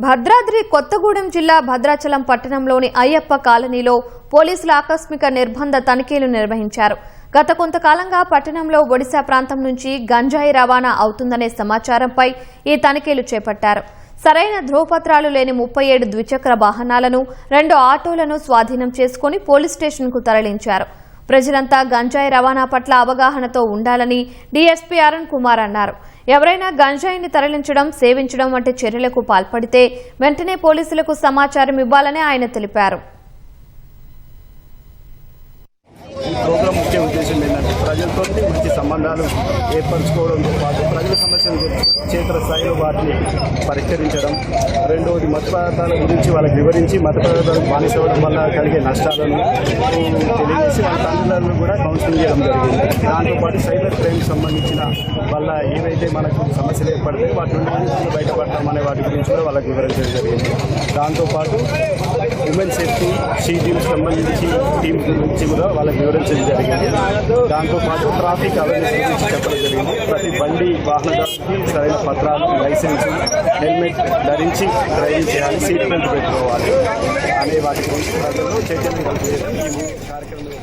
భద్రాద్రి కొత్తగూడెం జిల్లా భద్రాచలం పట్టణంలోని అయ్యప్ప కాలనీలో పోలీసులు ఆకస్మిక నిర్బంధ తనిఖీలు నిర్వహించారు. గత కొంతకాలంగా పట్టణంలో ఒడిశా ప్రాంతం నుంచి గంజాయి రవాణా అవుతుందనే సమాచారంపై ఈ తనిఖీలు చేపట్టారు. సరైన ధ్రువపత్రాలు లేని 37 ద్విచక్ర వాహనాలను 2 ఆటోలను స్వాధీనం చేసుకుని పోలీస్ స్టేషన్కు తరలించారు. ప్రజలంతా గంజాయి రవాణా పట్ల అవగాహనతో ఉండాలని డీఎస్పీ అరుణ్ కుమార్ అన్నారు. ఎవరైనా గంజాయిని తరలించడం, సేవించడం వంటి చర్యలకు పాల్పడితే వెంటనే పోలీసులకు సమాచారం ఇవ్వాలని ఆయన తెలిపారు. ఈ ప్రోగ్రాం ముఖ్య ఉద్దేశం ఏంటంటే ప్రజలతో మంచి సంబంధాలు ఏర్పరచుకోవడంతో పాటు ప్రజల సమస్యలు తెలుసుకుని క్షేత్రస్థాయిలో వాటిని పరిష్కరించడం, రెండవది మత పదార్థాల గురించి వాళ్ళకి వివరించి మత పదార్థాలకు బానిసవడం వల్ల కలిగే నష్టాలను తెలియజేసి వాళ్ళ తల్లిదండ్రులను కూడా కౌన్సిలింగ్ చేయడం జరిగింది. దాంతోపాటు సైబర్ క్రైమ్కి సంబంధించిన వల్ల ఏవైతే మనకు సమస్యలు ఏర్పడతాయి వాటి నుండి బయటపడతాం అనే వాటి గురించి కూడా వాళ్ళకి వివరించడం జరిగింది. దాంతోపాటు ఉమెన్ సేఫ్టీ షీటీకి సంబంధించి టీమ్స్ గురించి కూడా వాళ్ళకి వివరించడం జరిగింది. దాంతోపాటు ట్రాఫిక్ అవేర్నెస్ గురించి చెప్పడం జరిగింది. ప్రతి బండి వాహనదారునికి సరైన పత్రాలు, లైసెన్స్, హెల్మెట్ ధరించి డ్రైవింగ్ చేయాలి, సీట్ బెల్ట్ పెట్టుకోవాలి అనే వాటి గురించి ప్రజల్లో చైతన్యం కలిగించడం ఈ కార్యక్రమం